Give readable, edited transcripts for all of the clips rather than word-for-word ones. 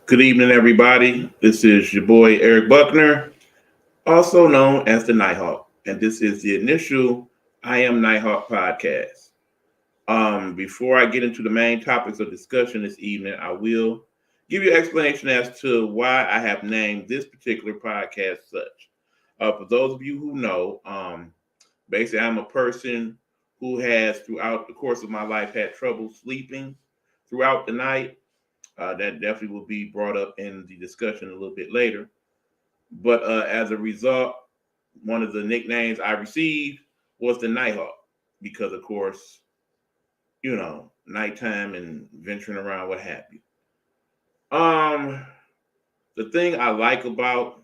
Good evening, everybody. This is your boy Eric Buckner, also known as the Nighthawk, and this is the initial I Am NightHawk Podcast. Before I get into the main topics of discussion this evening, I will give you an explanation as to why I have named this particular podcast such. For those of you who know, basically, I'm a person who has, throughout the course of my life, had trouble sleeping throughout the night. That definitely will be brought up in the discussion a little bit later. But as a result, one of the nicknames I received was the Nighthawk because, of course, nighttime and venturing around, what have you. Um, the thing I like about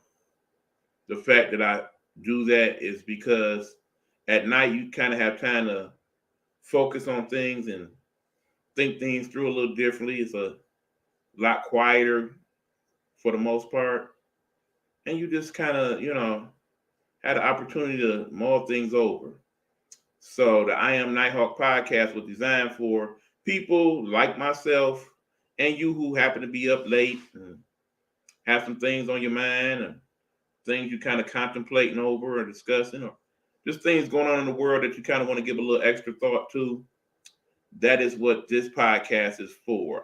the fact that I do that is because at night you kind of have time to focus on things and think things through a little differently. It's a lot quieter for the most part, and you just kind of, had the opportunity to mull things over. So the I Am Nighthawk podcast was designed for people like myself and you who happen to be up late and have some things on your mind and things you kind of contemplating over or discussing, or just things going on in the world that you kind of want to give a little extra thought to. That is what this podcast is for.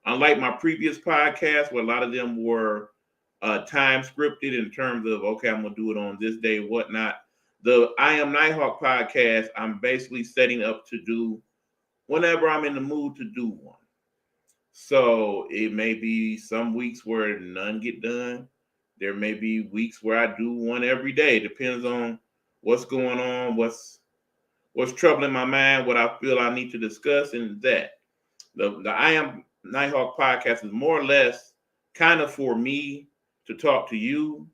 Unlike my previous podcast, where a lot of them were time scripted in terms of, okay, I'm gonna do it on this day, whatnot. The I Am Nighthawk podcast, I'm basically setting up to do whenever I'm in the mood to do one. So it may be some weeks where none get done. There may be weeks where I do one every day. Depends on what's going on, what's troubling my mind, what I feel I need to discuss, and that. The I Am Nighthawk podcast is more or less kind of for me to talk to you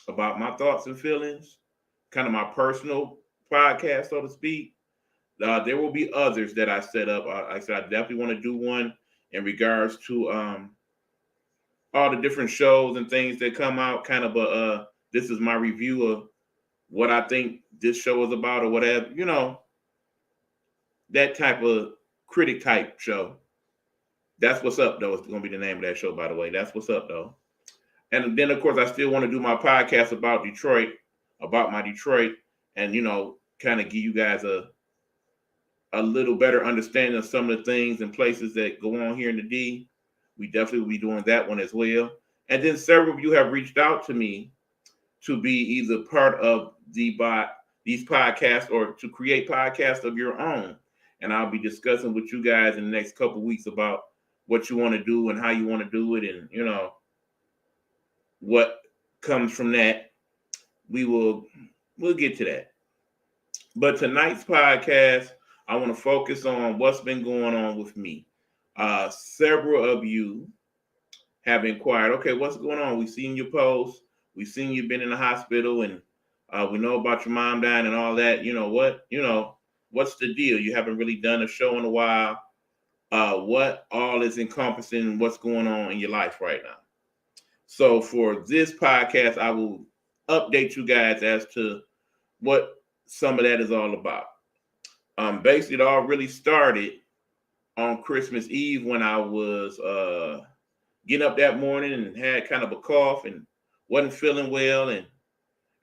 about my thoughts and feelings, kind of my personal podcast, so to speak. There will be others that I set up. Like I said, I definitely want to do one in regards to all the different shows and things that come out. Kind of this is my review of what I think this show is about or whatever. That type of critic type show. That's what's up, though. It's going to be the name of that show, by the way. That's what's up, though. And then, of course, I still want to do my podcast about Detroit, about my Detroit, and, kind of give you guys a little better understanding of some of the things and places that go on here in the D. We definitely will be doing that one as well. And then several of you have reached out to me to be either part of these podcasts or to create podcasts of your own. And I'll be discussing with you guys in the next couple of weeks about what you want to do and how you want to do it, and what comes from that. We'll get to that. But tonight's podcast, I want to focus on what's been going on with me. Several of you have inquired, okay, what's going on? We've seen your posts. We've seen you've been in the hospital, and we know about your mom dying and all that. What's the deal? You haven't really done a show in a while. What all is encompassing what's going on in your life right now. So for this podcast, I will update you guys as to what some of that is all about. Basically, it all really started on Christmas Eve when I was getting up that morning and had kind of a cough and wasn't feeling well. And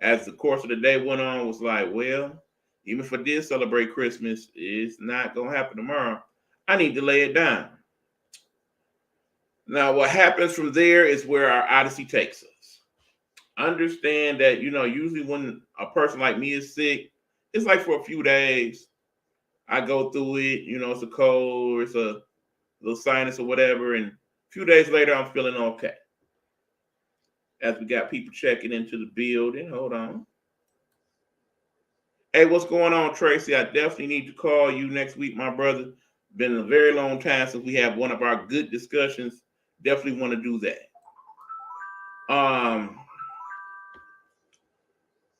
as the course of the day went on, was like, well, even if I did celebrate Christmas, it's not going to happen tomorrow. I need to lay it down. Now, what happens from there is where our odyssey takes us. Understand that, usually when a person like me is sick, it's like for a few days. I go through it, it's a cold, or it's a little sinus or whatever, and a few days later, I'm feeling okay. As we got people checking into the building, hold on. Hey, what's going on, Tracy? I definitely need to call you next week, my brother. Been a very long time since we have one of our good discussions. Definitely want to do that.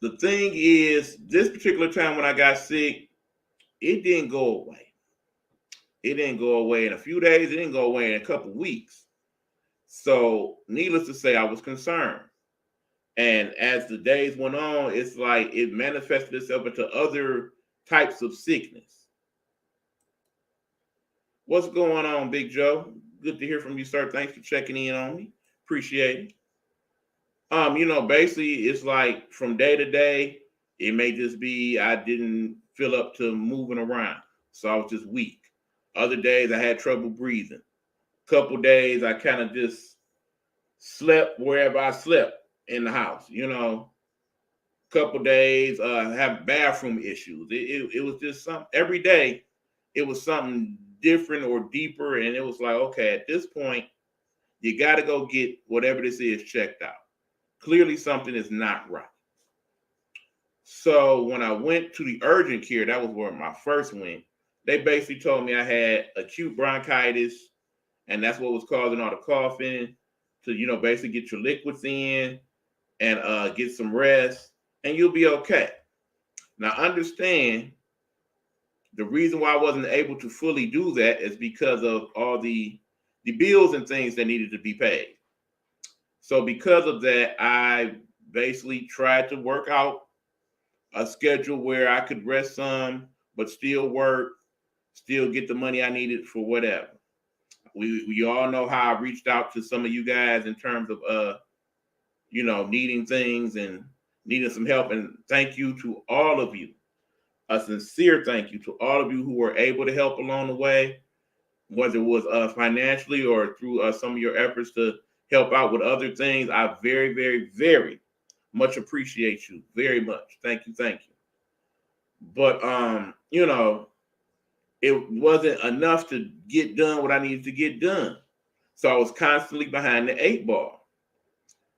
The thing is, this particular time when I got sick, it didn't go away. It didn't go away in a few days. It didn't go away in a couple of weeks. So, needless to say, I was concerned. And as the days went on, it's like it manifested itself into other types of sickness. What's going on, Big Joe? Good to hear from you, sir. Thanks for checking in on me. Appreciate it. Basically it's like from day to day, it may just be I didn't feel up to moving around. So I was just weak. Other days I had trouble breathing. Couple days I kind of just slept wherever I slept in the house, couple days have bathroom issues. It was just something every day. It was something different or deeper, and it was like, okay, at this point, you got to go get whatever this is checked out. Clearly, something is not right. So when I went to the urgent care, that was where my first went. They basically told me I had acute bronchitis, and that's what was causing all the coughing. To basically get your liquids in and get some rest, and you'll be okay. Now, understand the reason why I wasn't able to fully do that is because of all the bills and things that needed to be paid. So because of that, I basically tried to work out a schedule where I could rest some, but still work, still get the money I needed for whatever. We all know how I reached out to some of you guys in terms of needing things and needing some help. And thank you to all of you. A sincere thank you to all of you who were able to help along the way, whether it was financially or through some of your efforts to help out with other things. I very, very, very much appreciate you. Very much. Thank you. Thank you. But, it wasn't enough to get done what I needed to get done. So I was constantly behind the 8 ball.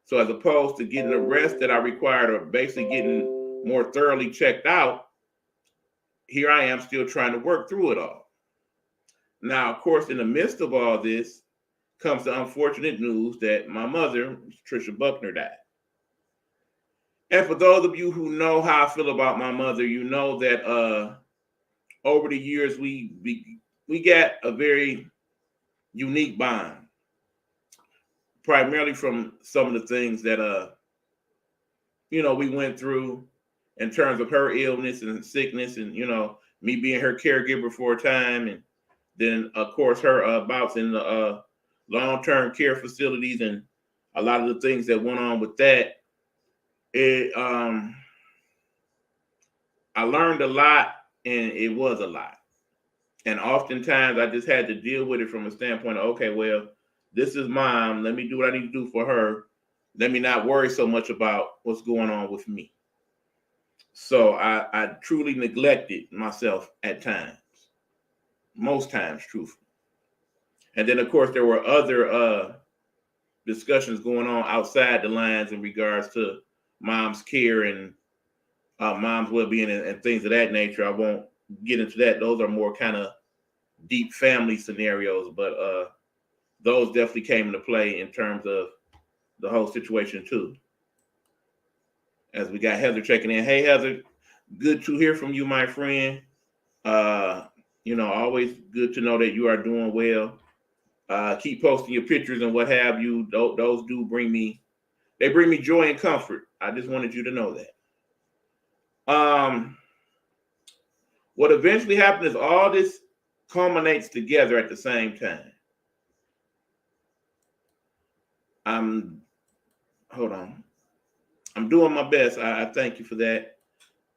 So as opposed to getting the rest that I required or basically getting more thoroughly checked out, here I am still trying to work through it all. Now, of course, in the midst of all this comes the unfortunate news that my mother, Trisha Buckner, died. And for those of you who know how I feel about my mother, you know that over the years we got a very unique bond, primarily from some of the things that we went through in terms of her illness and sickness, and me being her caregiver for a time, and then of course her bouts in the long-term care facilities and a lot of the things that went on with that. I learned a lot, and it was a lot. And oftentimes I just had to deal with it from a standpoint of, okay, well, this is mom. Let me do what I need to do for her. Let me not worry so much about what's going on with me. So I truly neglected myself at times, most times, truthfully. And then, of course, there were other discussions going on outside the lines in regards to mom's care and mom's well-being and things of that nature. I won't get into that. Those are more kind of deep family scenarios, but those definitely came into play in terms of the whole situation too. As we got Heather checking in. Hey, Heather, good to hear from you, my friend. Always good to know that you are doing well. Keep posting your pictures and what have you. Those do bring me joy and comfort. I just wanted you to know that. What eventually happened is all this culminates together at the same time. Hold on. I'm doing my best. I thank you for that.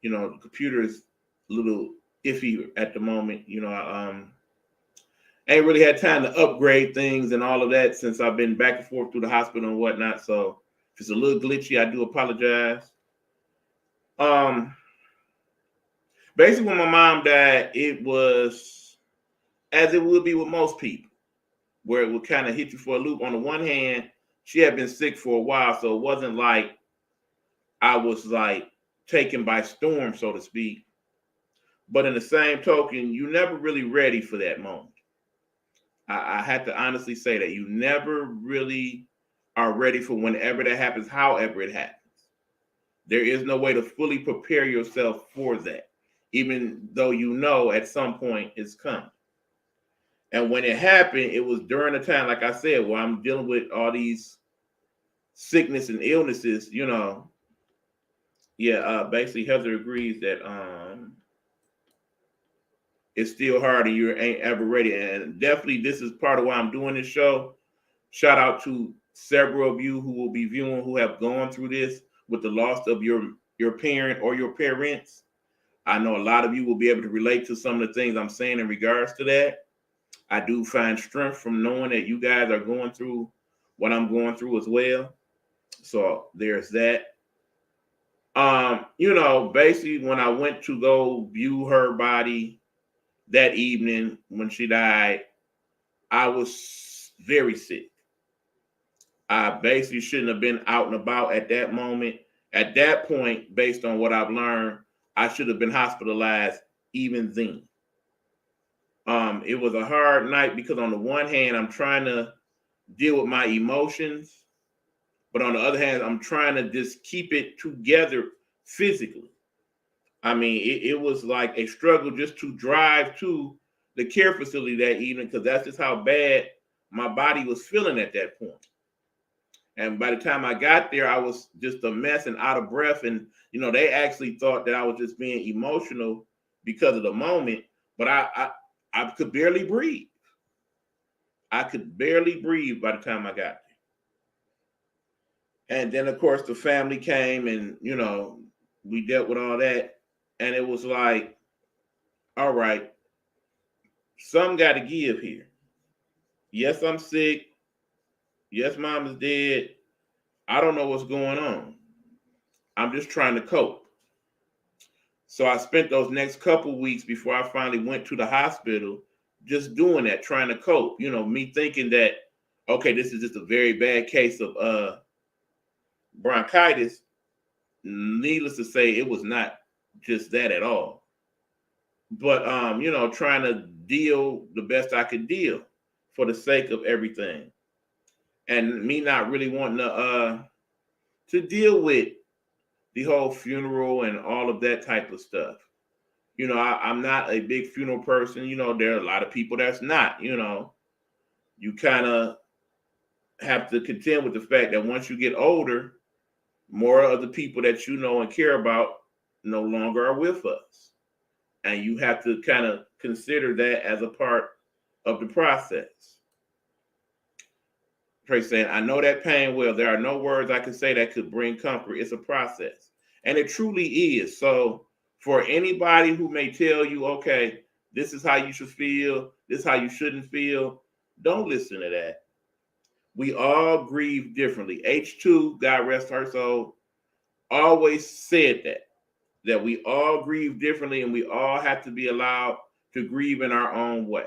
The computer is a little iffy at the moment. I ain't really had time to upgrade things and all of that since I've been back and forth through the hospital and whatnot. So if it's a little glitchy, I do apologize. Basically, when my mom died, it was as it would be with most people, where it would kind of hit you for a loop. On the one hand, she had been sick for a while, so it wasn't like I was like taken by storm, so to speak. But in the same token, you never really ready for that moment. I had to honestly say that you never really are ready for whenever that happens, however it happens. There is no way to fully prepare yourself for that, even though at some point it's coming. And when it happened, it was during a time, like I said, where I'm dealing with all these sickness and illnesses, basically Heather agrees that it's still hard and you ain't ever ready. And definitely this is part of why I'm doing this show. Shout out to several of you who will be viewing who have gone through this with the loss of your parent or your parents. I know a lot of you will be able to relate to some of the things I'm saying in regards to that. I do find strength from knowing that you guys are going through what I'm going through as well. So there's that. Basically when I went to go view her body that evening when she died, I was very sick. I basically shouldn't have been out and about at that moment. At that point, based on what I've learned, I should have been hospitalized even then. It was a hard night because on the one hand, I'm trying to deal with my emotions, but on the other hand, I'm trying to just keep it together physically. I mean, it was like a struggle just to drive to the care facility that evening because that's just how bad my body was feeling at that point. And by the time I got there, I was just a mess and out of breath. And, they actually thought that I was just being emotional because of the moment, but I could barely breathe. I could barely breathe by the time I got there. And then, of course, the family came and, we dealt with all that. And it was like, all right, some got to give here. Yes, I'm sick. Yes, mom is dead. I don't know what's going on. I'm just trying to cope. So I spent those next couple weeks before I finally went to the hospital just doing that, trying to cope. Me thinking that, okay, this is just a very bad case of bronchitis. Needless to say, it was not just that at all. But, trying to deal the best I could deal for the sake of everything. And me not really wanting to deal with the whole funeral and all of that type of stuff. I'm not a big funeral person. There are a lot of people that's not, you kind of have to contend with the fact that once you get older, more of the people that you know and care about no longer are with us. And you have to kind of consider that as a part of the process. Trey saying, I know that pain well. There are no words I can say that could bring comfort. It's a process. And it truly is. So for anybody who may tell you, okay, this is how you should feel, this is how you shouldn't feel, don't listen to that. We all grieve differently. H2, God rest her soul, always said that we all grieve differently and we all have to be allowed to grieve in our own way.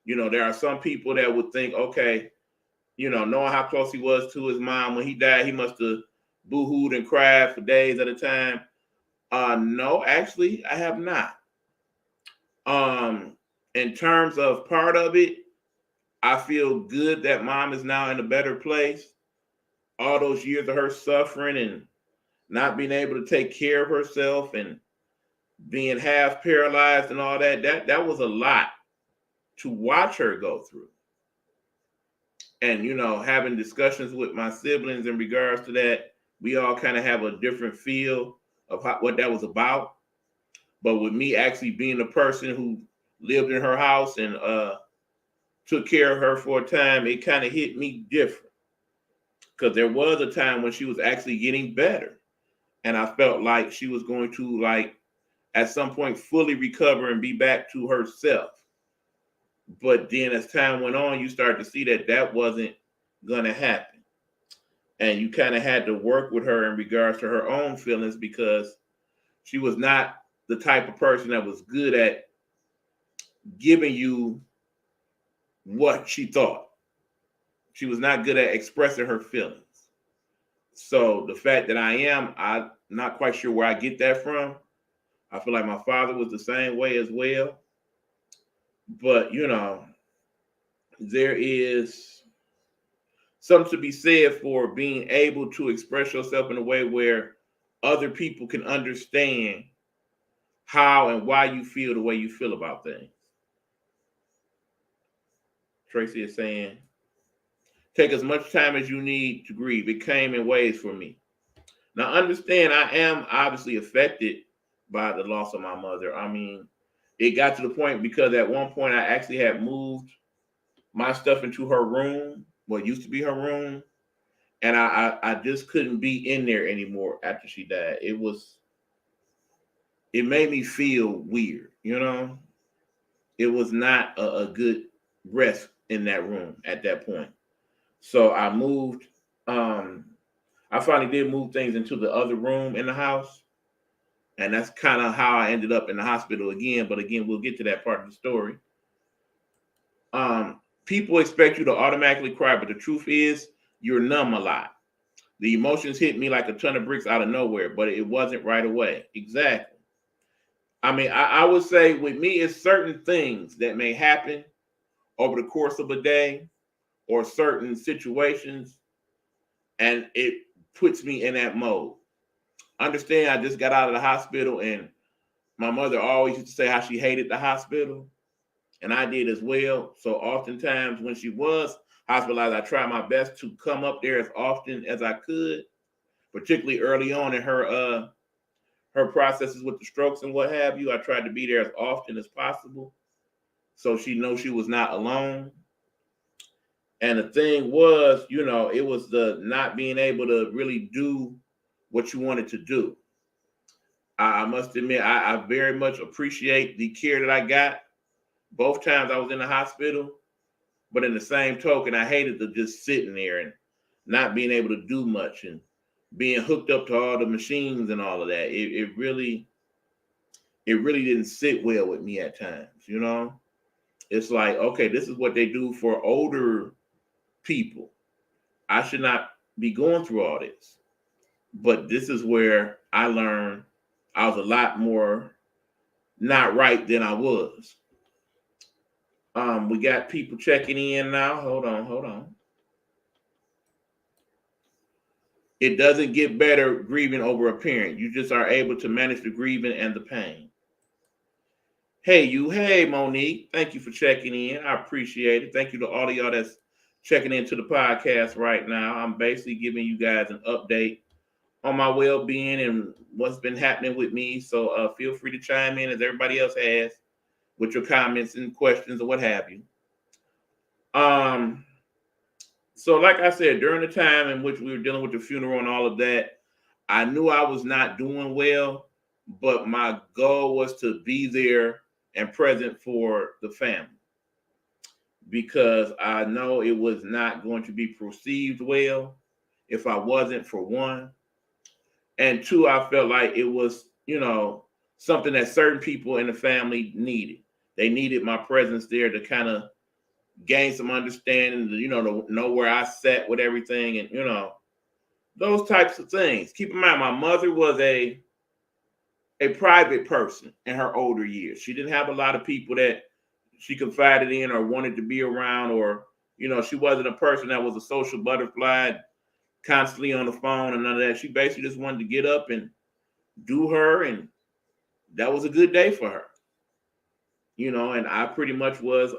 There are some people that would think, okay, knowing how close he was to his mom when he died, he must have boo-hooed and cried for days at a time. No, actually, I have not. In terms of part of it, I feel good that mom is now in a better place. All those years of her suffering and not being able to take care of herself and being half paralyzed and all that was a lot to watch her go through. And, having discussions with my siblings in regards to that, we all kind of have a different feel of what that was about. But with me actually being the person who lived in her house and took care of her for a time, it kind of hit me different. Because there was a time when she was actually getting better. And I felt like she was going to, at some point, fully recover and be back to herself. But then as time went on, you start to see that wasn't going to happen. And you kind of had to work with her in regards to her own feelings because she was not the type of person that was good at giving you what she thought. She was not good at expressing her feelings. So the fact that I'm not quite sure where I get that from. I feel like my father was the same way as well. But, there is something to be said for being able to express yourself in a way where other people can understand how and why you feel the way you feel about things. Tracy is saying, take as much time as you need to grieve. It came in waves for me. Now, understand, I am obviously affected by the loss of my mother. I mean, it got to the point because at one point I actually had moved my stuff into her room, what used to be her room, and I just couldn't be in there anymore after she died. It made me feel weird, you know. It was not a good rest in that room at that point. So I moved. Um, I finally did move things into the other room in the house, and that's kind of how I ended up in the hospital again. But again, we'll get to that part of the story. People expect you to automatically cry, but the truth is you're numb a lot. The emotions hit me like a ton of bricks out of nowhere, but it wasn't right away. Exactly. I mean, I would say with me, it's certain things that may happen over the course of a day or certain situations, and it puts me in that mode. Understand, I just got out of the hospital, and my mother always used to say how she hated the hospital, and I did as well. So oftentimes when she was hospitalized, I tried my best to come up there as often as I could, particularly early on in her processes with the strokes and what have you. I tried to be there as often as possible so she knows she was not alone. And the thing was, it was the not being able to really do what you wanted to do. I must admit, I very much appreciate the care that I got both times I was in the hospital. But in the same token, I hated the just sitting there and not being able to do much and being hooked up to all the machines and all of that. It really didn't sit well with me at times, It's like, okay, this is what they do for older people. I should not be going through all this. But this is where I learned I was a lot more not right than I was. We got people checking in now. Hold on. It doesn't get better grieving over a parent. You just are able to manage the grieving and the pain. Hey, Monique. Thank you for checking in. I appreciate it. Thank you to all of y'all that's checking into the podcast right now. I'm basically giving you guys an update on my well-being and what's been happening with me. So feel free to chime in as everybody else has with your comments and questions or what have you. So like I said, during the time in which we were dealing with the funeral and all of that, I knew I was not doing well, but my goal was to be there and present for the family because I know it was not going to be perceived well if I wasn't, for one. And two, I felt like it was, something that certain people in the family needed. They needed my presence there to kind of gain some understanding, to know where I sat with everything and, those types of things. Keep in mind, my mother was a private person in her older years. She didn't have a lot of people that she confided in or wanted to be around, or, she wasn't a person that was a social butterfly, constantly on the phone and none of that. She basically just wanted to get up and do her, and that was a good day for her. And I pretty much was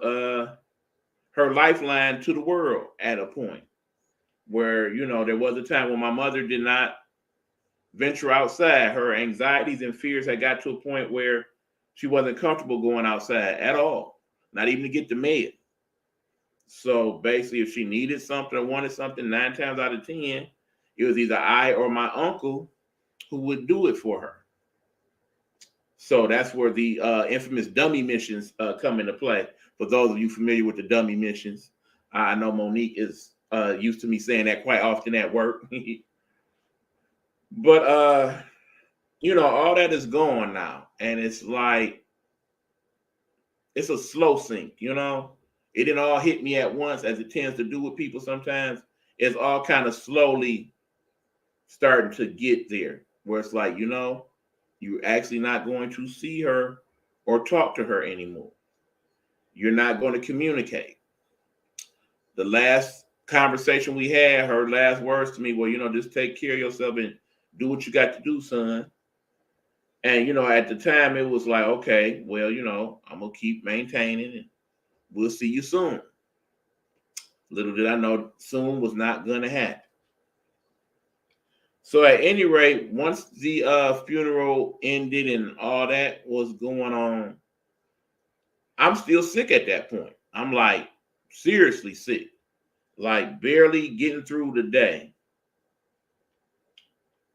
her lifeline to the world at a point where, there was a time when my mother did not venture outside. Her anxieties and fears had got to a point where she wasn't comfortable going outside at all, not even to get the mail. So basically, if she needed something or wanted something, 9 times out of 10, it was either I or my uncle who would do it for her. So that's where the infamous dummy missions come into play. For those of you familiar with the dummy missions, I know Monique is used to me saying that quite often at work. But, all that is gone now. And it's like, it's a slow sink, It didn't all hit me at once, as it tends to do with people sometimes. It's all kind of slowly starting to get there, where it's like, you're actually not going to see her or talk to her anymore. You're not going to communicate. The last conversation we had, her last words to me were, just take care of yourself and do what you got to do, son. And, at the time it was like, okay, well, I'm going to keep maintaining and we'll see you soon. Little did I know soon was not going to happen. So at any rate, once the funeral ended and all that was going on, I'm still sick at that point. I'm like seriously sick, like barely getting through the day.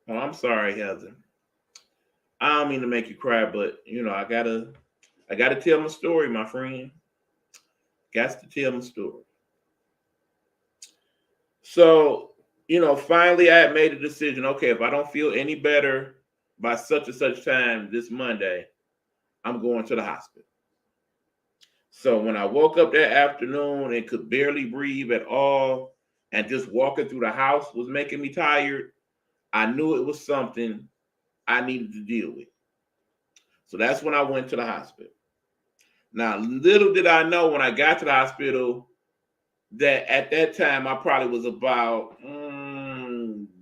Oh, I'm sorry, Heather. I don't mean to make you cry, but I gotta tell my story, my friend. Got to tell my story. So, finally I had made a decision. Okay, if I don't feel any better by such and such time this Monday, I'm going to the hospital. So when I woke up that afternoon and could barely breathe at all, and just walking through the house was making me tired, I knew it was something I needed to deal with. So that's when I went to the hospital. Now, little did I know when I got to the hospital that at that time I probably was about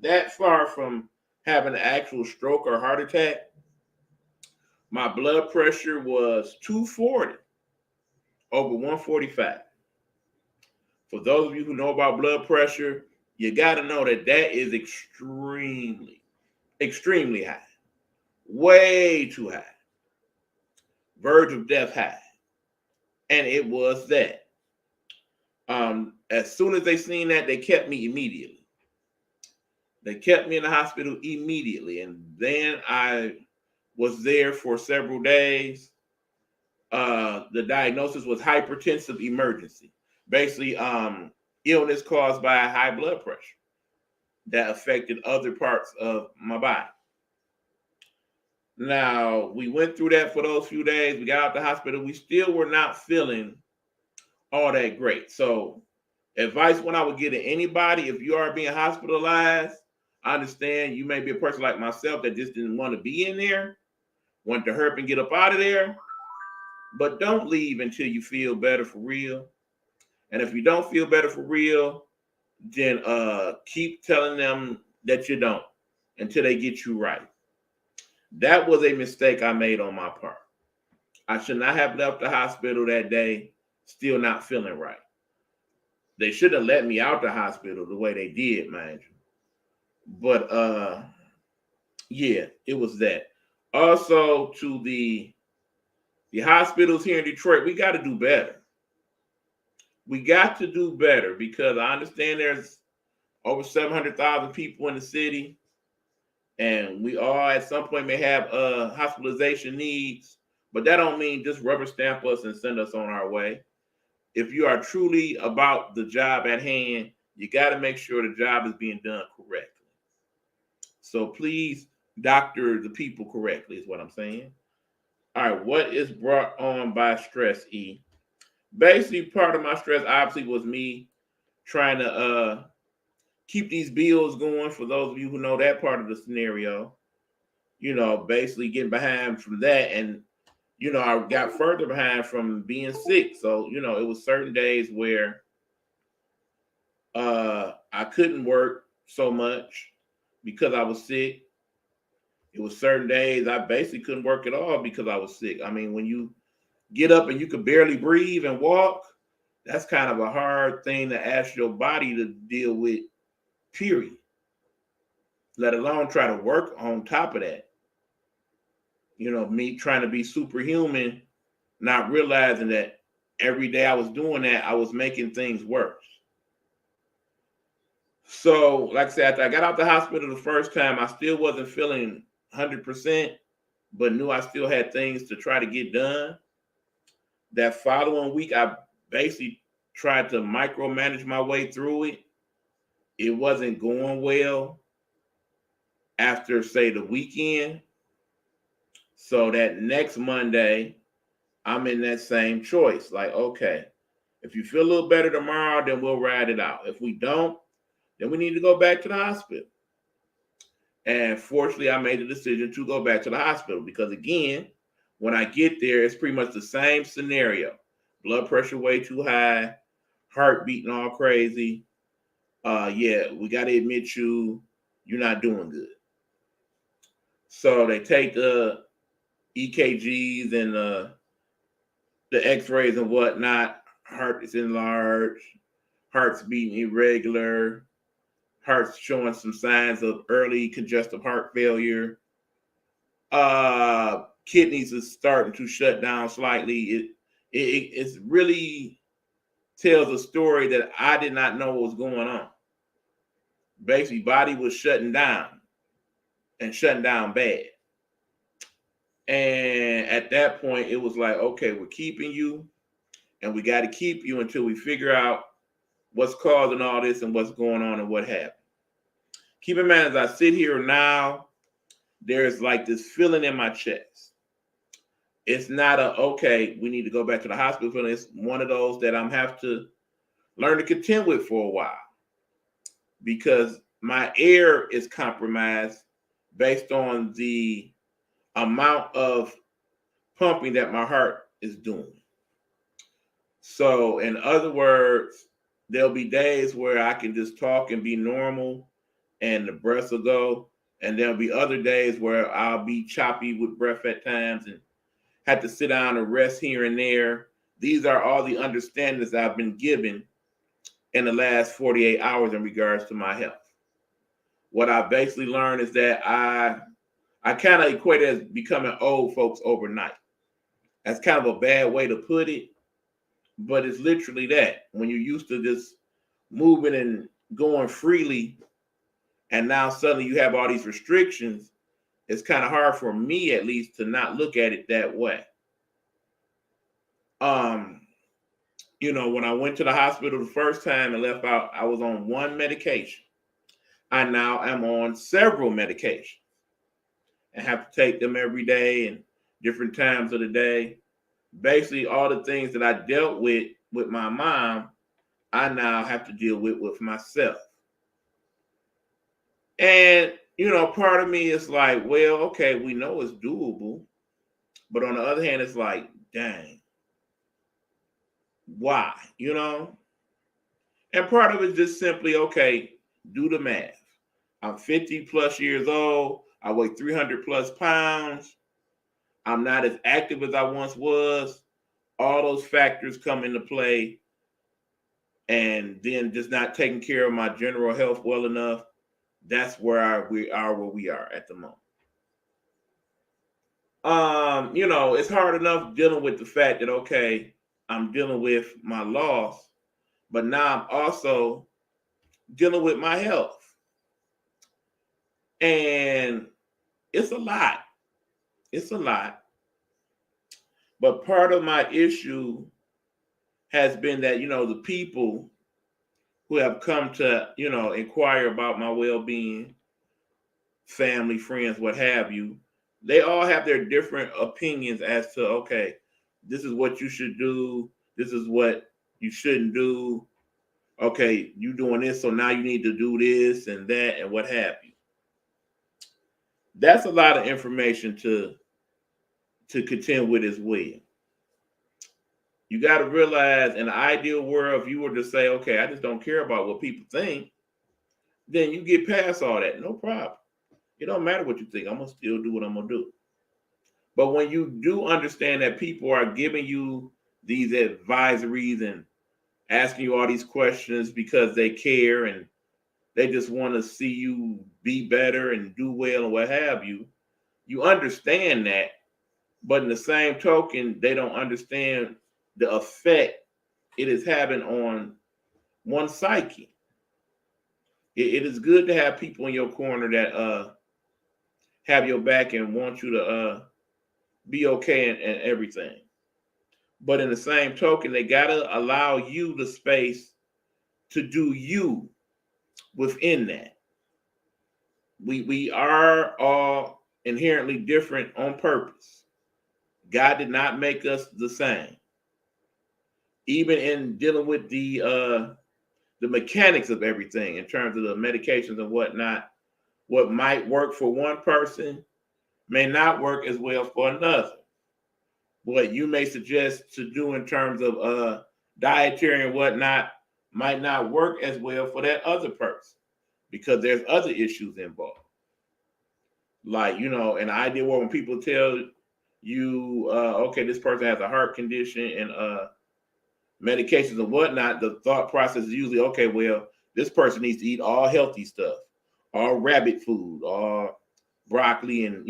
that far from having an actual stroke or heart attack. My blood pressure was 240 over 145. For those of you who know about blood pressure, you got to know that that is extremely, extremely high. Way too high. Verge of death high. And it was that. As soon as they seen that, they kept me immediately. They kept me in the hospital immediately. And then I was there for several days. The diagnosis was hypertensive emergency. Basically, illness caused by high blood pressure that affected other parts of my body. Now, we went through that for those few days. We got out the hospital. We still were not feeling all that great. So, advice when I would give to anybody, if you are being hospitalized, I understand you may be a person like myself that just didn't want to be in there, want to hurry up and get up out of there, but don't leave until you feel better for real. And if you don't feel better for real, then keep telling them that you don't until they get you right. That was a mistake I made on my part. I should not have left the hospital that day still not feeling right. They should have let me out the hospital the way they did, mind you. But yeah, it was that. Also, to the hospitals here in Detroit, we got to do better. We got to do better because I understand there's over 700,000 people in the city, and we all at some point may have hospitalization needs, but that don't mean just rubber stamp us and send us on our way. If you are truly about the job at hand, you got to make sure the job is being done correctly. So please doctor the people correctly is what I'm saying. All right, what is brought on by stress, E? Basically, part of my stress obviously was me trying to keep these bills going. For those of you who know that part of the scenario, basically getting behind from that. And, I got further behind from being sick. So, it was certain days where I couldn't work so much because I was sick. It was certain days I basically couldn't work at all because I was sick. I mean, when you get up and you could barely breathe and walk, that's kind of a hard thing to ask your body to deal with, period. Let alone try to work on top of that. Me trying to be superhuman, not realizing that every day I was doing that, I was making things worse. So, like I said, after I got out the hospital the first time, I still wasn't feeling 100%, but knew I still had things to try to get done. That following week, I basically tried to micromanage my way through it. It wasn't going well after, say, the weekend. So that next Monday, I'm in that same choice. Like, okay, if you feel a little better tomorrow, then we'll ride it out. If we don't, then we need to go back to the hospital. And fortunately, I made the decision to go back to the hospital because, again, when I get there, it's pretty much the same scenario. Blood pressure way too high, heart beating all crazy. Yeah, we got to admit you're not doing good. So they take the EKGs and the X-rays and whatnot. Heart is enlarged, heart's beating irregular, heart's showing some signs of early congestive heart failure. Kidneys is starting to shut down slightly. It's really tells a story that I did not know what was going on. Basically, body was shutting down and shutting down bad. And at that point, it was like, okay, we're keeping you, and we got to keep you until we figure out what's causing all this and what's going on and what happened. Keep in mind, as I sit here now, there's like this feeling in my chest. It's not okay, we need to go back to the hospital feeling. It's one of those that I'm have to learn to contend with for a while, because my air is compromised based on the amount of pumping that my heart is doing. So, in other words, there'll be days where I can just talk and be normal and the breath will go. And there'll be other days where I'll be choppy with breath at times and have to sit down and rest here and there. These are all the understandings I've been given in the last 48 hours in regards to my health. What I basically learned is that I kind of equate it as becoming old folks overnight. That's kind of a bad way to put it, but it's literally that. When you're used to just moving and going freely, and now suddenly you have all these restrictions, it's kind of hard for me, at least, to not look at it that way. When I went to the hospital the first time and left out, I was on one medication. I now am on several medications and have to take them every day and different times of the day. Basically, all the things that I dealt with my mom, I now have to deal with myself. And, part of me is like, well, okay, we know it's doable. But on the other hand, it's like, dang, why? And part of it is just simply, okay, do the math. I'm 50 plus years old. I weigh 300 plus pounds. I'm not as active as I once was. All those factors come into play. And then just not taking care of my general health well enough. That's where we are at the moment. It's hard enough dealing with the fact that, okay, I'm dealing with my loss, but now I'm also dealing with my health. And it's a lot. It's a lot. But part of my issue has been that, the people who have come to, inquire about my well-being, family, friends, what have you, they all have their different opinions as to, okay, this is what you should do. This is what you shouldn't do. Okay, you doing this, so now you need to do this and that and what have you. That's a lot of information to contend with as well. You got to realize, in an ideal world, if you were to say, okay, I just don't care about what people think, then you get past all that. No problem. It don't matter what you think. I'm going to still do what I'm going to do. But when you do understand that people are giving you these advisories and asking you all these questions because they care and they just want to see you be better and do well and what have you, you understand that. But in the same token, they don't understand the effect it is having on one's psyche. It is good to have people in your corner that have your back and want you to be okay and everything. But in the same token, they got to allow you the space to do you within that. We are all inherently different on purpose. God did not make us the same. Even in dealing with the mechanics of everything in terms of the medications and whatnot, what might work for one person may not work as well for another. What you may suggest to do in terms of dietary and whatnot might not work as well for that other person because there's other issues involved. Like, an ideal world when people tell you, okay, this person has a heart condition and medications and whatnot, the thought process is usually, okay, well, this person needs to eat all healthy stuff, all rabbit food, all broccoli and,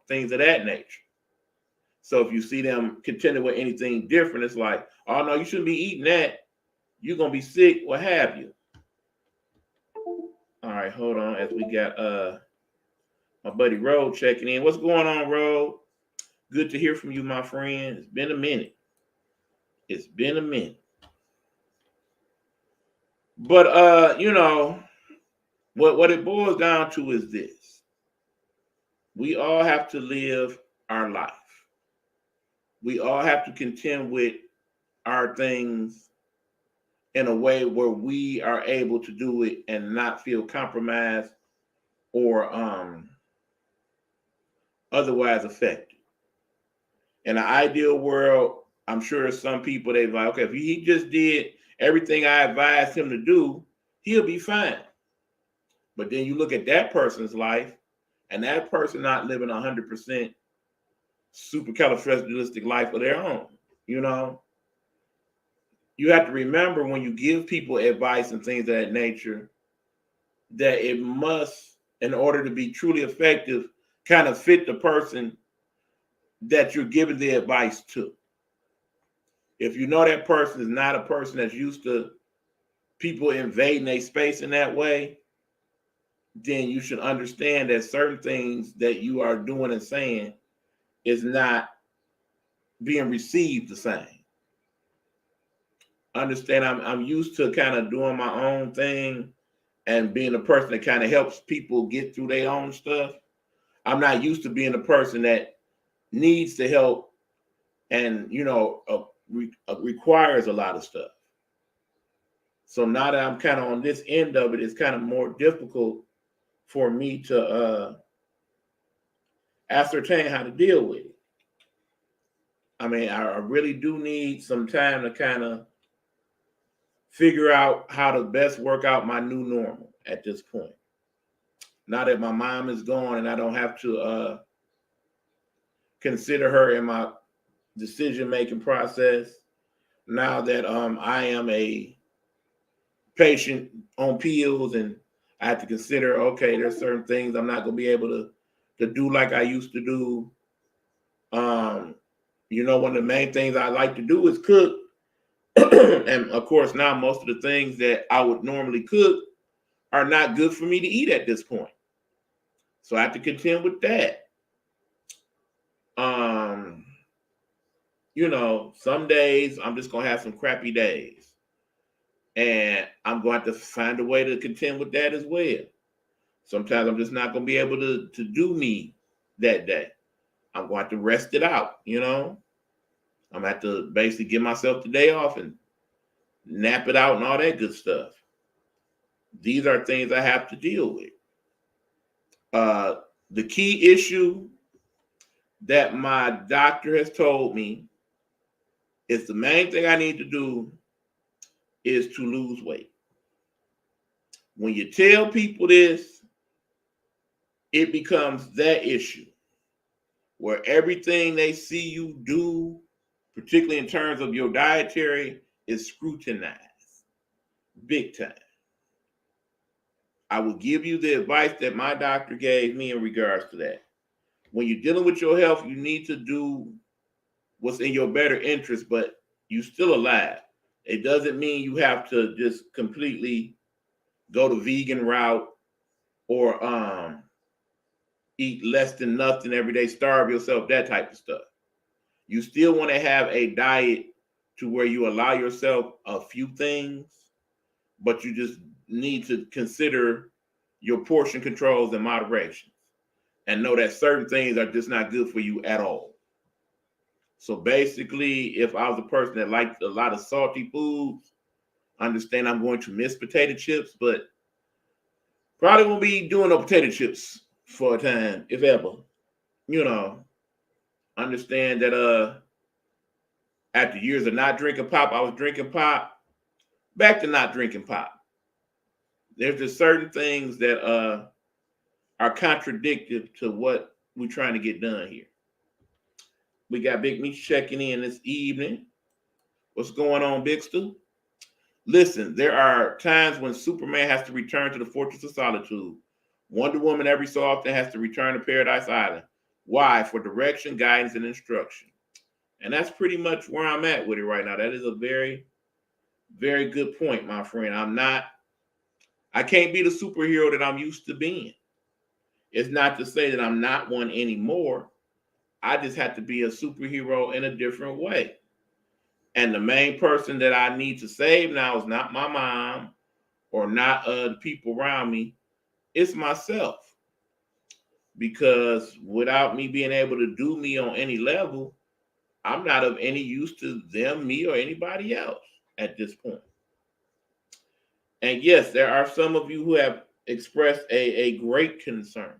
things of that nature. So if you see them contending with anything different, it's like, oh no, you shouldn't be eating that. You're gonna be sick, what have you. All right, hold on as we got my buddy Road checking in. What's going on, Road? Good to hear from you, my friend. It's been a minute. It's been a minute. But what it boils down to is this. We all have to live our life. We all have to contend with our things in a way where we are able to do it and not feel compromised or otherwise affected. In an ideal world, I'm sure some people, they're like, okay, if he just did everything I advised him to do, he'll be fine. But then you look at that person's life, and that person not living 100% supercalifragilistic life of their own. You know, you have to remember when you give people advice and things of that nature, that it must, in order to be truly effective, kind of fit the person that you're giving the advice to. If you know that person is not a person that's used to people invading their space in that way, then you should understand that certain things that you are doing and saying is not being received the same. Understand, I'm used to kind of doing my own thing and being a person that kind of helps people get through their own stuff. I'm not used to being a person that needs to help and, requires a lot of stuff. So now that I'm kind of on this end of it, it's kind of more difficult for me to ascertain how to deal with it. I mean, I really do need some time to kind of figure out how to best work out my new normal at this point. Now that my mom is gone and I don't have to consider her in my decision-making process, now that I am a patient on pills and I have to consider, okay, there's certain things I'm not going to be able to do like I used to do. One of the main things I like to do is cook. And of course, now most of the things that I would normally cook are not good for me to eat at this point. So I have to contend with that. Some days I'm just going to have some crappy days. And I'm going to have to find a way to contend with that as well. Sometimes I'm just not going to be able to do me that day. I'm going to have to rest it out, I'm going to have to basically give myself the day off and nap it out and all that good stuff. These are things I have to deal with. The key issue that my doctor has told me is the main thing I need to do is to lose weight. When you tell people this, it becomes that issue where everything they see you do, particularly in terms of your dietary, is scrutinized big time. I will give you the advice that my doctor gave me in regards to that. When you're dealing with your health, you need to do what's in your better interest, but you're still alive. It doesn't mean you have to just completely go the vegan route or eat less than nothing every day, starve yourself, that type of stuff. You still want to have a diet to where you allow yourself a few things, but you just need to consider your portion controls and moderation and know that certain things are just not good for you at all. So basically, if I was a person that liked a lot of salty foods, understand I'm going to miss potato chips, but probably won't be doing no potato chips for a time, if ever. Understand that after years of not drinking pop, I was drinking pop, back to not drinking pop. There's just certain things that are contradictory to what we're trying to get done here. We got Big Meech checking in this evening. What's going on, Bigster? Listen, there are times when Superman has to return to the Fortress of Solitude. Wonder Woman every so often has to return to Paradise Island. Why? For direction, guidance, and instruction. And that's pretty much where I'm at with it right now. That is a very, very good point, my friend. I can't be the superhero that I'm used to being. It's not to say that I'm not one anymore. I just have to be a superhero in a different way. And the main person that I need to save now is not my mom or not the people around me. It's myself. Because without me being able to do me on any level, I'm not of any use to them, me, or anybody else at this point. And yes, there are some of you who have expressed a great concern.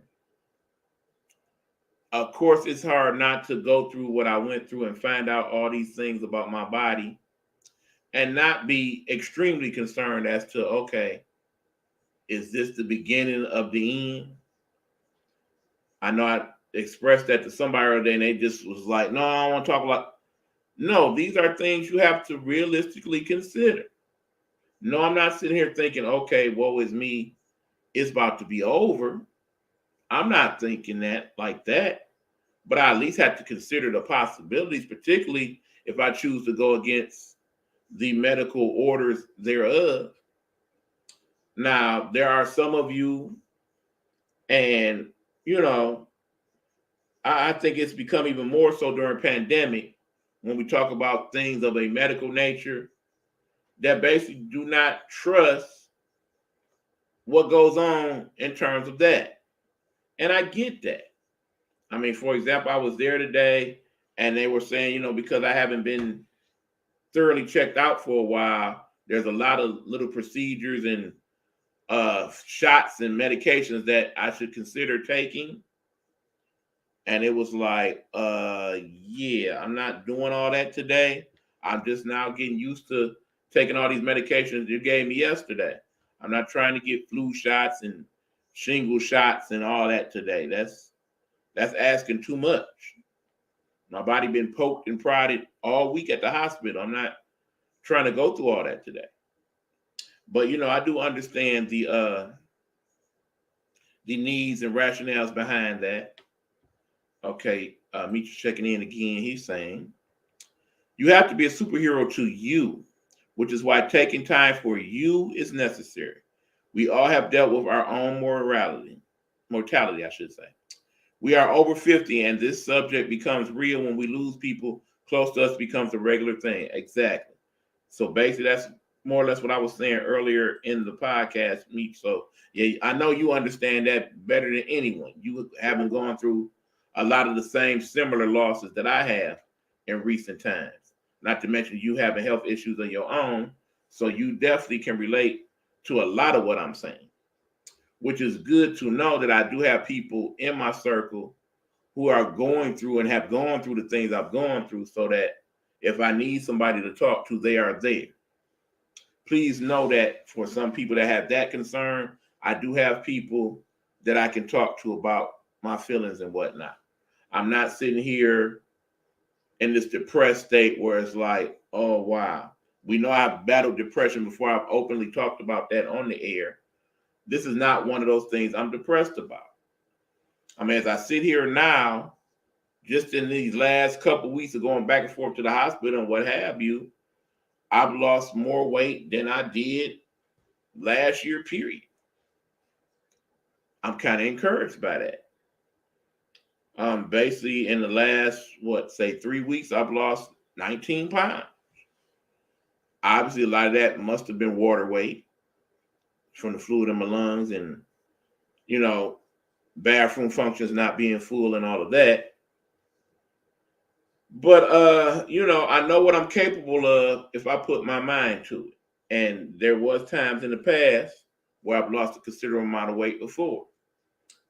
Of course, it's hard not to go through what I went through and find out all these things about my body and not be extremely concerned as to, okay, is this the beginning of the end? I know I expressed that to somebody the other day and they just was like, no, I don't want to talk about. No, these are things you have to realistically consider. No, I'm not sitting here thinking, okay, woe is me, it's about to be over. I'm not thinking that like that, but I at least have to consider the possibilities, particularly if I choose to go against the medical orders thereof. Now, there are some of you, and you know, I think it's become even more so during pandemic when we talk about things of a medical nature that basically do not trust what goes on in terms of that. And I get that. I mean, for example, I was there today and they were saying, because I haven't been thoroughly checked out for a while, there's a lot of little procedures and shots and medications that I should consider taking. And it was like, yeah, I'm not doing all that today. I'm just now getting used to taking all these medications you gave me yesterday. I'm not trying to get flu shots and shingle shots and all that today. That's asking too much. My body been poked and prodded all week at the hospital. I'm not trying to go through all that today. But I do understand the needs and rationales behind that. Okay, Meet checking in again. He's saying, you have to be a superhero to you, which is why taking time for you is necessary. We all have dealt with our own mortality, I should say. We are over 50, and this subject becomes real when we lose people close to us, becomes a regular thing. Exactly. So basically, that's more or less what I was saying earlier in the podcast, Meet. So yeah, I know you understand that better than anyone. You haven't gone through a lot of the same similar losses that I have in recent times. Not to mention you having health issues of your own. So you definitely can relate to a lot of what I'm saying, which is good to know that I do have people in my circle who are going through and have gone through the things I've gone through, so that if I need somebody to talk to, they are there. Please know that for some people that have that concern, I do have people that I can talk to about my feelings and whatnot. I'm not sitting here in this depressed state where it's like, oh, wow. We know I've battled depression before. I've openly talked about that on the air. This is not one of those things I'm depressed about. I mean, as I sit here now, just in these last couple of weeks of going back and forth to the hospital and what have you, I've lost more weight than I did last year, period. I'm kind of encouraged by that. Basically, in the last, 3 weeks, I've lost 19 pounds. Obviously, a lot of that must have been water weight from the fluid in my lungs and, bathroom functions not being full and all of that. But, I know what I'm capable of if I put my mind to it. And there was times in the past where I've lost a considerable amount of weight before.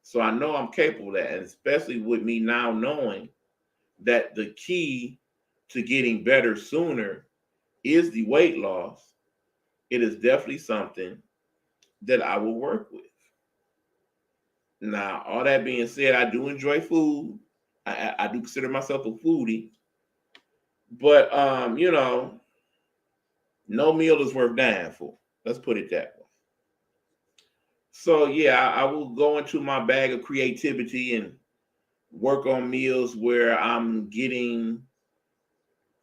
So I know I'm capable of that. And especially with me now knowing that the key to getting better sooner is the weight loss, it is definitely something that I will work with. Now, all that being said, I do enjoy food. I do consider myself a foodie. But, no meal is worth dying for. Let's put it that way. So, yeah, I will go into my bag of creativity and work on meals where I'm getting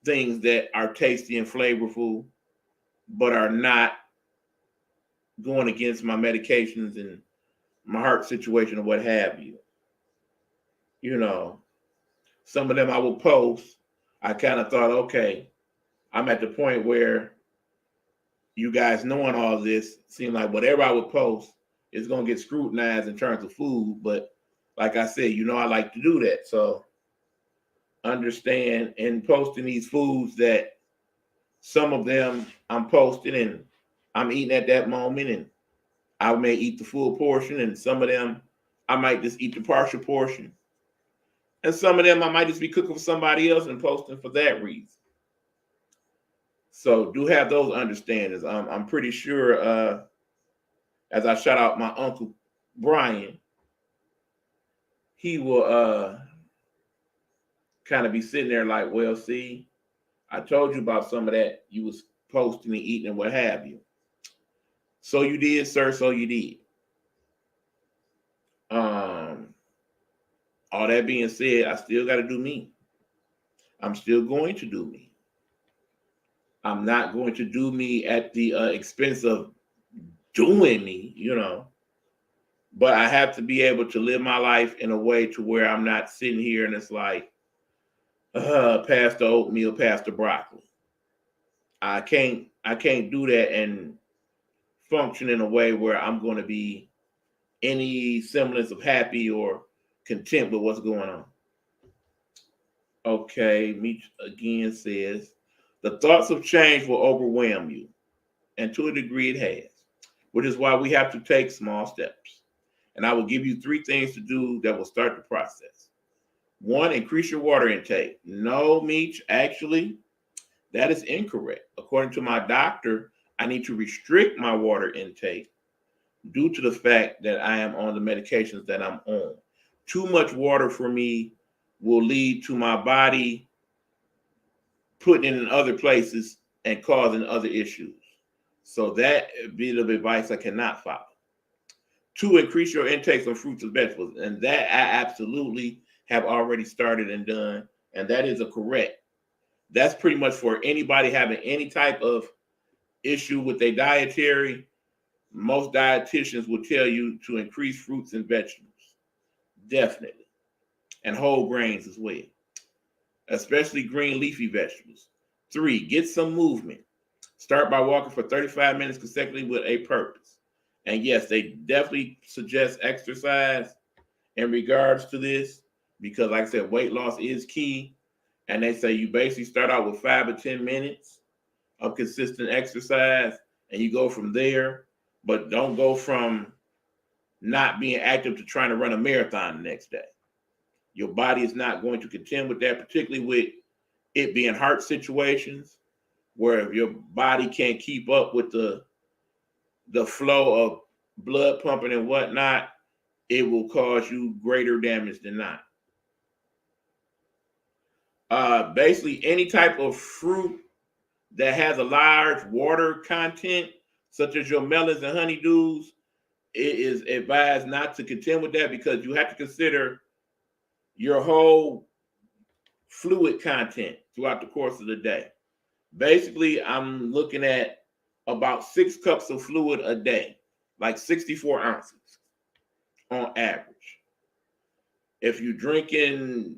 things that are tasty and flavorful, but are not going against my medications and my heart situation or what have you. You know, some of them I will post. I kind of thought, okay, I'm at the point where you guys knowing all this, seemed like whatever I would post is going to get scrutinized in terms of food. But like I said, I like to do that. So understand in posting these foods that some of them I'm posting and I'm eating at that moment, and I may eat the full portion, and some of them I might just eat the partial portion. And some of them I might just be cooking for somebody else and posting for that reason. So do have those understandings. I'm pretty sure, as I shout out my Uncle Brian, he will kind of be sitting there like, well, see, I told you about some of that you was posting and eating and what have you. So you did, sir, so you did. All that being said, I still got to do me. I'm still going to do me. I'm not going to do me at the expense of doing me, But I have to be able to live my life in a way to where I'm not sitting here and it's like, pass the oatmeal, pass the broccoli. I can't do that and function in a way where I'm going to be any semblance of happy or content with what's going on. Okay, Meech again says, the thoughts of change will overwhelm you. And to a degree it has, which is why we have to take small steps. And I will give you 3 things to do that will start the process. 1, increase your water intake. No, Meech, actually, that is incorrect. According to my doctor, I need to restrict my water intake due to the fact that I am on the medications that I'm on. Too much water for me will lead to my body putting it in other places and causing other issues. So that bit of advice I cannot follow. 2, increase your intakes of fruits and vegetables. And that I absolutely have already started and done. And that is a correct. That's pretty much for anybody having any type of issue with their dietary. Most dietitians will tell you to increase fruits and vegetables. Definitely. And whole grains as well. Especially green leafy vegetables. 3, get some movement. Start by walking for 35 minutes consecutively with a purpose. And yes, they definitely suggest exercise in regards to this because, like I said, weight loss is key. And they say you basically start out with 5 or 10 minutes of consistent exercise and you go from there, but don't go from not being active to trying to run a marathon the next day. Your body is not going to contend with that, particularly with it being heart situations where if your body can't keep up with the flow of blood pumping and whatnot, it will cause you greater damage than not. Basically, any type of fruit that has a large water content, such as your melons and honeydews, it is advised not to contend with that because you have to consider your whole fluid content throughout the course of the day. Basically, I'm looking at about 6 cups of fluid a day, like 64 ounces on average. If you're drinking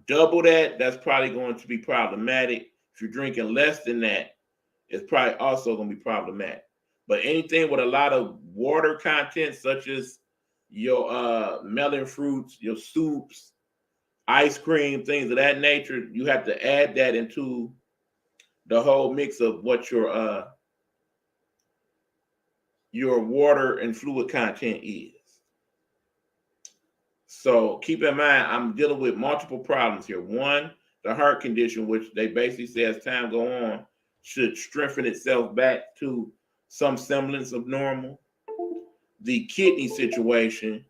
double that, that's probably going to be problematic. If you're drinking less than that, it's probably also going to be problematic. But anything with a lot of water content, such as your melon fruits, your soups, ice cream, things of that nature, you have to add that into the whole mix of what your water and fluid content is. So keep in mind, I'm dealing with multiple problems here. 1, the heart condition, which they basically say as time go on, should strengthen itself back to some semblance of normal. The kidney situation,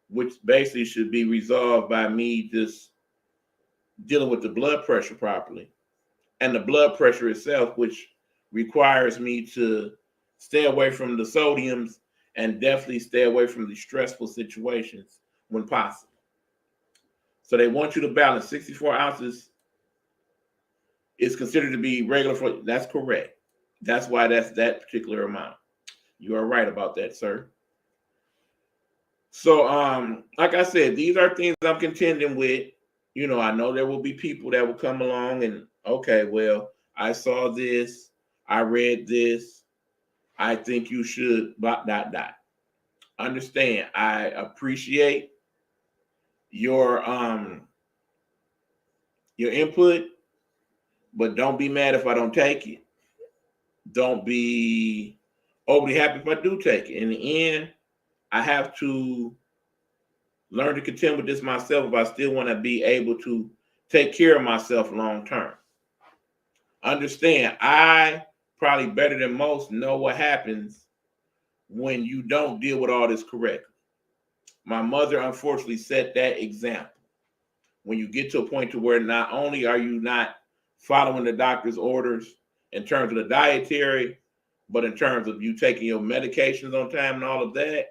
which basically should be resolved by me just dealing with the blood pressure properly. And the blood pressure itself, which requires me to stay away from the sodiums and definitely stay away from the stressful situations when possible. So they want you to balance 64 ounces is considered to be regular for, that's correct. That's why that's that particular amount. You are right about that, sir. So, like I said, these are things I'm contending with. I know there will be people that will come along and, okay, well, I saw this, I read this, I think you should, dot, dot, dot. Understand, I appreciate your input, but don't be mad if I don't take it. Don't be overly happy if I do take it. In the end, I have to learn to contend with this myself if I still want to be able to take care of myself long term. Understand, I probably better than most know what happens when you don't deal with all this correctly. My mother unfortunately set that example. When you get to a point to where not only are you not following the doctor's orders in terms of the dietary, but in terms of you taking your medications on time and all of that,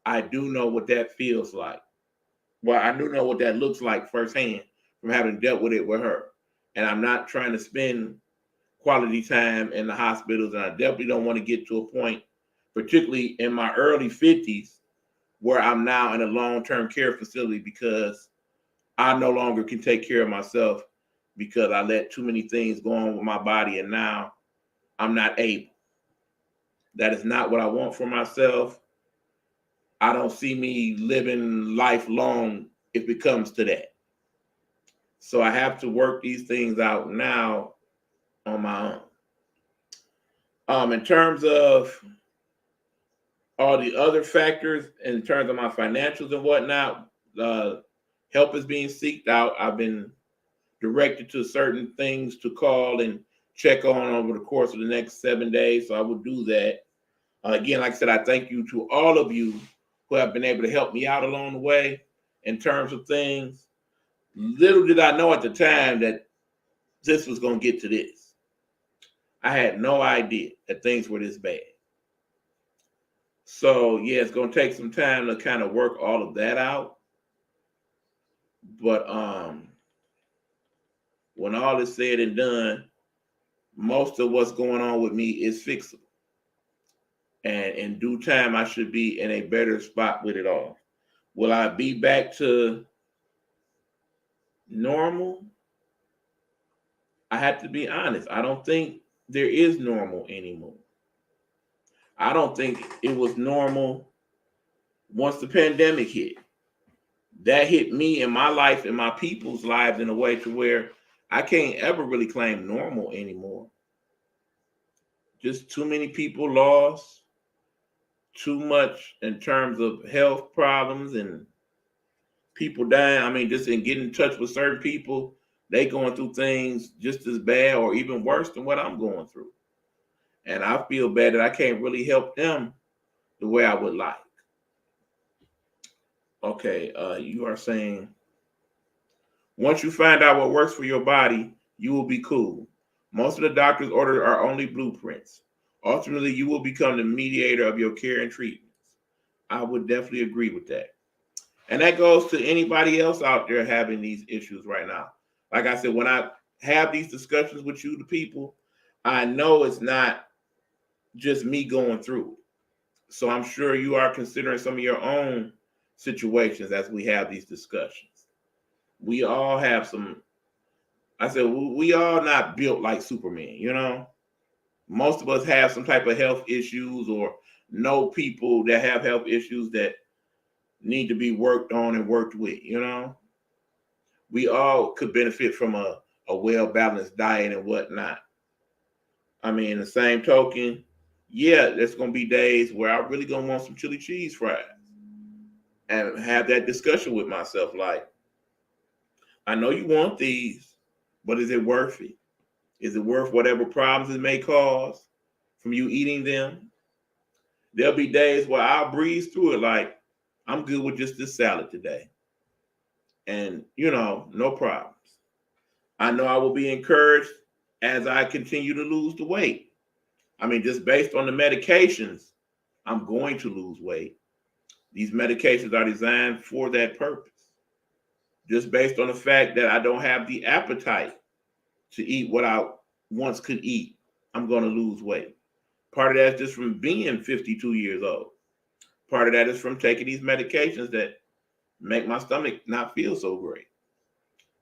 I do know what that feels like. Well, I do know what that looks like firsthand from having dealt with it with her. And I'm not trying to spend quality time in the hospitals, and I definitely don't want to get to a point, particularly in my early 50s, where I'm now in a long-term care facility because I no longer can take care of myself because I let too many things go on with my body, and now I'm not able. That is not what I want for myself. I don't see me living life long if it comes to that. So I have to work these things out now on my own. In terms of all the other factors, in terms of my financials and whatnot, help is being seeked out. I've been directed to certain things to call and check on over the course of the next 7 days. So I will do that. Again, like I said, I thank you to all of you who have been able to help me out along the way in terms of things. Little did I know at the time that this was going to get to this. I had no idea that things were this bad. So, yeah, it's going to take some time to kind of work all of that out. But when all is said and done, most of what's going on with me is fixable. And in due time, I should be in a better spot with it all. Will I be back to normal? I have to be honest. I don't think there is normal anymore. I don't think it was normal once the pandemic hit. That hit me in my life and my people's lives in a way to where I can't ever really claim normal anymore. Just too many people lost, too much in terms of health problems and people dying. I mean, just in getting in touch with certain people, they going through things just as bad or even worse than what I'm going through. And I feel bad that I can't really help them the way I would like. Okay, you are saying once you find out what works for your body, you will be cool. Most of the doctor's orders are only blueprints. Ultimately, you will become the mediator of your care and treatments. I would definitely agree with that. And that goes to anybody else out there having these issues right now. Like I said, when I have these discussions with you, the people, I know it's not just me going through it. So I'm sure you are considering some of your own situations as we have these discussions. We all have some, I said, we all not built like Superman. Most of us have some type of health issues or know people that have health issues that need to be worked on and worked with. We all could benefit from a well-balanced diet and whatnot. I mean, the same token, yeah, there's going to be days where I'm really going to want some chili cheese fries and have that discussion with myself. Like, I know you want these, but is it worth it? Is it worth whatever problems it may cause from you eating them? There'll be days where I'll breeze through it like, I'm good with just this salad today. And, no problems. I know I will be encouraged as I continue to lose the weight. I mean, just based on the medications, I'm going to lose weight. These medications are designed for that purpose. Just based on the fact that I don't have the appetite to eat what I once could eat, I'm going to lose weight. Part of that's just from being 52 years old. Part of that is from taking these medications that make my stomach not feel so great.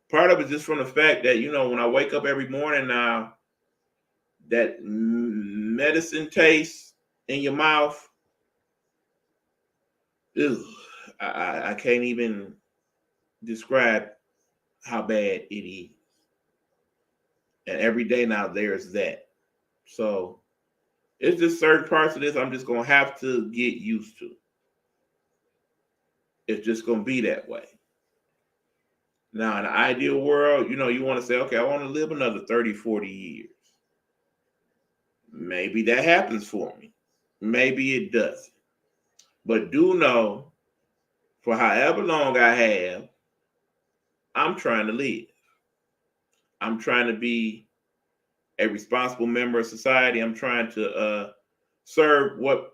Part of it is just from the fact that, when I wake up every morning now, that medicine taste in your mouth, ugh, I can't even describe how bad it is. And every day now there's that. So it's just certain parts of this I'm just going to have to get used to. It's just going to be that way. Now, in the ideal world, you want to say, okay, I want to live another 30, 40 years. Maybe that happens for me. Maybe it doesn't. But do know, for however long I have, I'm trying to live. I'm trying to be a responsible member of society. I'm trying to serve what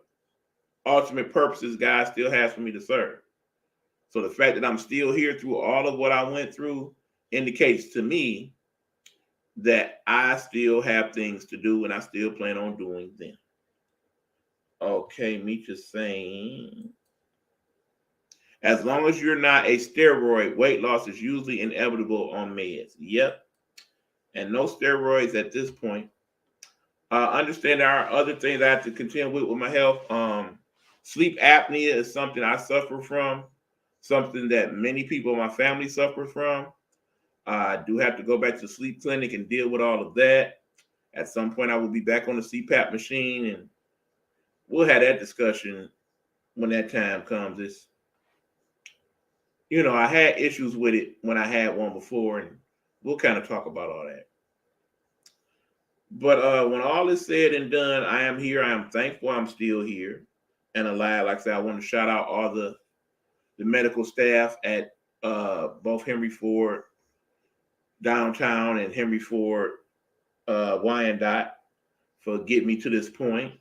ultimate purposes God still has for me to serve. So the fact that I'm still here through all of what I went through indicates to me that I still have things to do and I still plan on doing them. Okay, Meecha's saying, as long as you're not a steroid, weight loss is usually inevitable on meds. Yep. And no steroids at this point. Understand there are other things I have to contend with my health. Sleep apnea is something I suffer from, something that many people in my family suffer from. I do have to go back to the sleep clinic and deal with all of that. At some point, I will be back on the CPAP machine, and we'll have that discussion when that time comes. It's, I had issues with it when I had one before, and we'll kind of talk about all that. But when all is said and done, I am here. I am thankful I'm still here and alive. Like I said, I want to shout out all the medical staff at both Henry Ford downtown and Henry Ford Wyandotte for getting me to this point.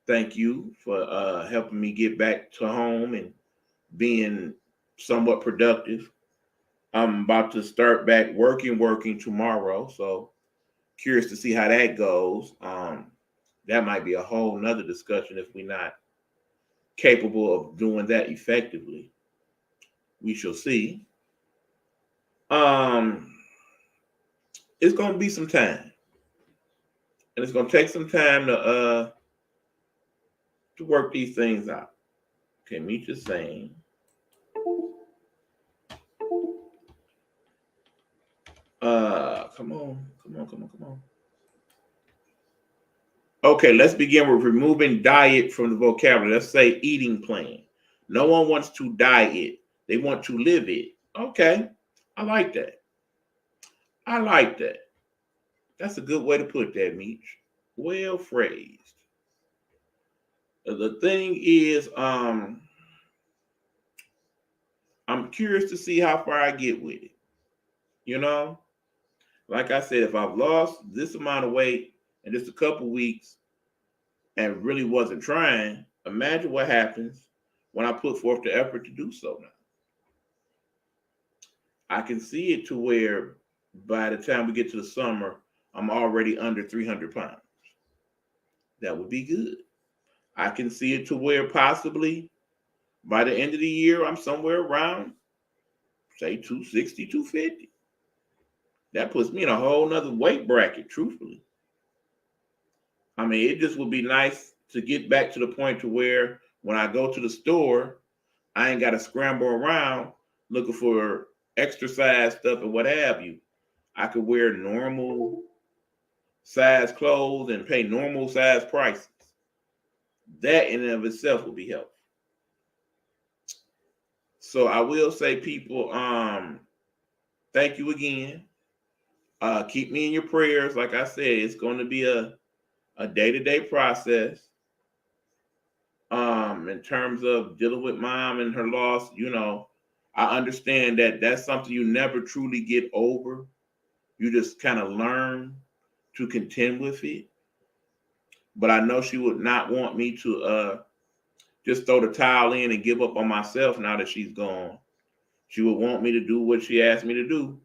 Thank you for helping me get back to home and being somewhat productive. I'm about to start back working tomorrow, so curious to see how that goes. That might be a whole nother discussion if we're not capable of doing that effectively. We shall see. It's going to be some time, and it's going to take some time to work these things out. Okay, me just saying. Come on. Okay, let's begin with removing diet from the vocabulary. Let's say eating plan. No one wants to diet. They want to live it. Okay, I like that. That's a good way to put that, Meech. Well phrased. The thing is, I'm curious to see how far I get with it. Like I said, if I've lost this amount of weight in just a couple weeks and really wasn't trying, imagine what happens when I put forth the effort to do so now. I can see it to where by the time we get to the summer, I'm already under 300 pounds. That would be good. I can see it to where possibly by the end of the year, I'm somewhere around, say, 260, 250. That puts me in a whole nother weight bracket, truthfully. I mean, it just would be nice to get back to the point to where when I go to the store, I ain't got to scramble around looking for exercise stuff and what have you. I could wear normal size clothes and pay normal size prices. That in and of itself will be helpful. So I will say, people, thank you again. Keep me in your prayers. Like I said, it's going to be a day-to-day process. In terms of dealing with mom and her loss, I understand that that's something you never truly get over. You just kind of learn to contend with it. But I know she would not want me to just throw the towel in and give up on myself now that she's gone. She would want me to do what she asked me to do.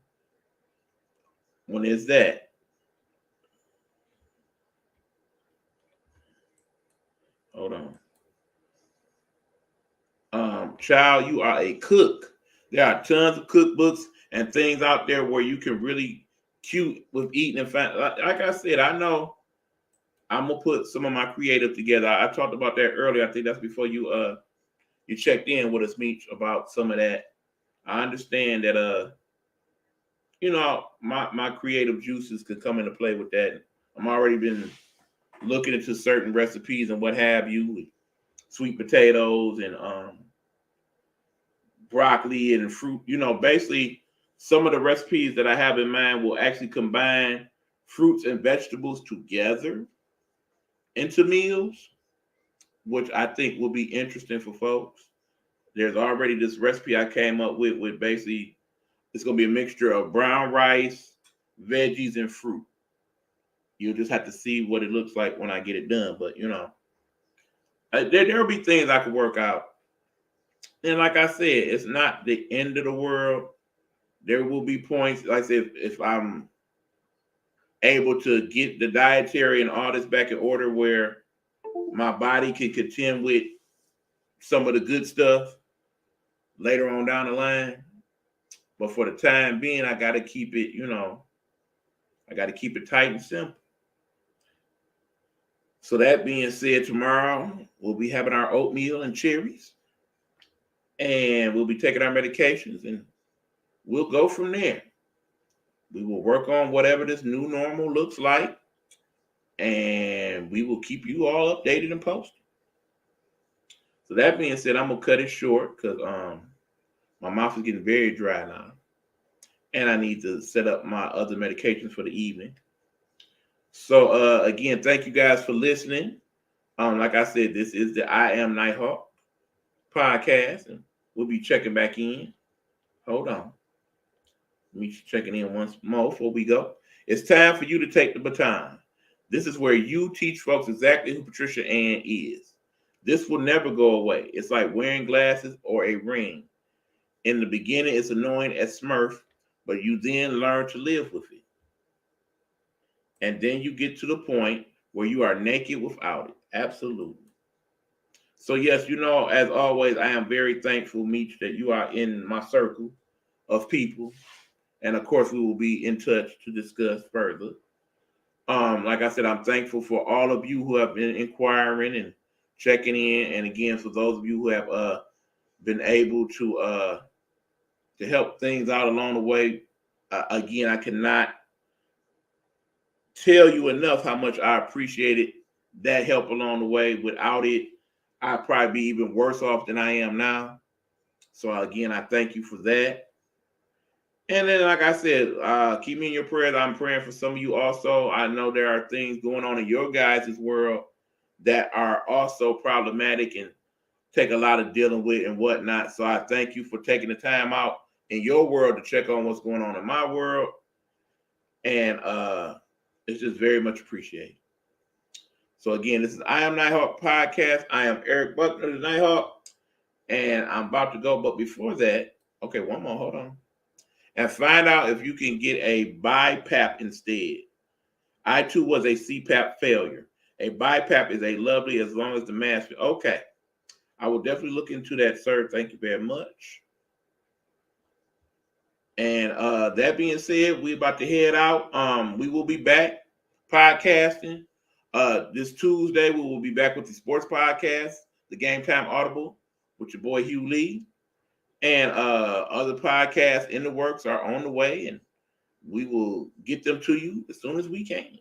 When is that? Hold on. Child, you are a cook. There are tons of cookbooks and things out there where you can really cute with eating and find. Like I said, I know I'm gonna put some of my creative together. I talked about that earlier. I think that's before you checked in with us, Meech, about some of that. I understand that my creative juices could come into play with that. I'm already been looking into certain recipes and what have you, sweet potatoes and broccoli and fruit. Basically some of the recipes that I have in mind will actually combine fruits and vegetables together into meals, which I think will be interesting for folks. There's already this recipe I came up with basically it's going to be a mixture of brown rice, veggies, and fruit. You'll just have to see what it looks like when I get it done. But, there'll be things I could work out. And like I said, it's not the end of the world. There will be points, like I said, if I'm able to get the dietary and all this back in order where my body can contend with some of the good stuff later on down the line. But for the time being, I got to keep it, I got to keep it tight and simple. So that being said, tomorrow we'll be having our oatmeal and cherries. And we'll be taking our medications and we'll go from there. We will work on whatever this new normal looks like. And we will keep you all updated and posted. So that being said, I'm going to cut it short because my mouth is getting very dry now. And I need to set up my other medications for the evening. So again, thank you guys for listening. Like I said, this is the I Am NightHawk Podcast, and we'll be checking back in. Hold on. Let me checking in once more before we go. It's time for you to take the baton. This is where you teach folks exactly who Patricia Ann is. This will never go away. It's like wearing glasses or a ring. In the beginning, it's annoying as Smurf, but you then learn to live with it. And then you get to the point where you are naked without it. Absolutely. So yes, as always, I am very thankful, Meech, that you are in my circle of people. And of course, we will be in touch to discuss further. Like I said, I'm thankful for all of you who have been inquiring and checking in. And again, for those of you who have been able to help things out along the way. Again, I cannot tell you enough how much I appreciated that help along the way. Without it, I'd probably be even worse off than I am now. So again, I thank you for that. And then, like I said, keep me in your prayers. I'm praying for some of you also. I know there are things going on in your guys' world that are also problematic and take a lot of dealing with and whatnot. So I thank you for taking the time out in your world to check on what's going on in my world. And it's just very much appreciated. So again, this is I Am NightHawk Podcast. I am Eric Buckner, the Nighthawk, and I'm about to go. But before that, okay, one more, hold on. And find out if you can get a BiPAP instead. I too was a CPAP failure. A BiPAP is a lovely as long as the mask. Okay. I will definitely look into that, sir. Thank you very much. And that being said, we're about to head out. We will be back podcasting. This Tuesday, we will be back with the sports podcast, the Game Time Audible, with your boy Hugh Lee. And other podcasts in the works are on the way, and we will get them to you as soon as we can.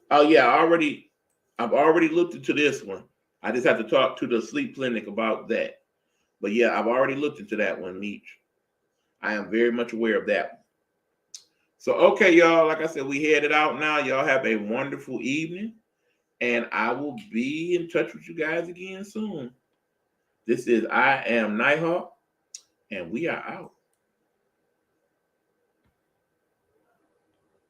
Oh yeah, I've already looked into this one. I just have to talk to the sleep clinic about that. But yeah, I've already looked into that one, Meech. I am very much aware of that one. So okay, y'all, like I said, we headed out now. Y'all have a wonderful evening, and I will be in touch with you guys again soon. This is I Am NightHawk, and we are out.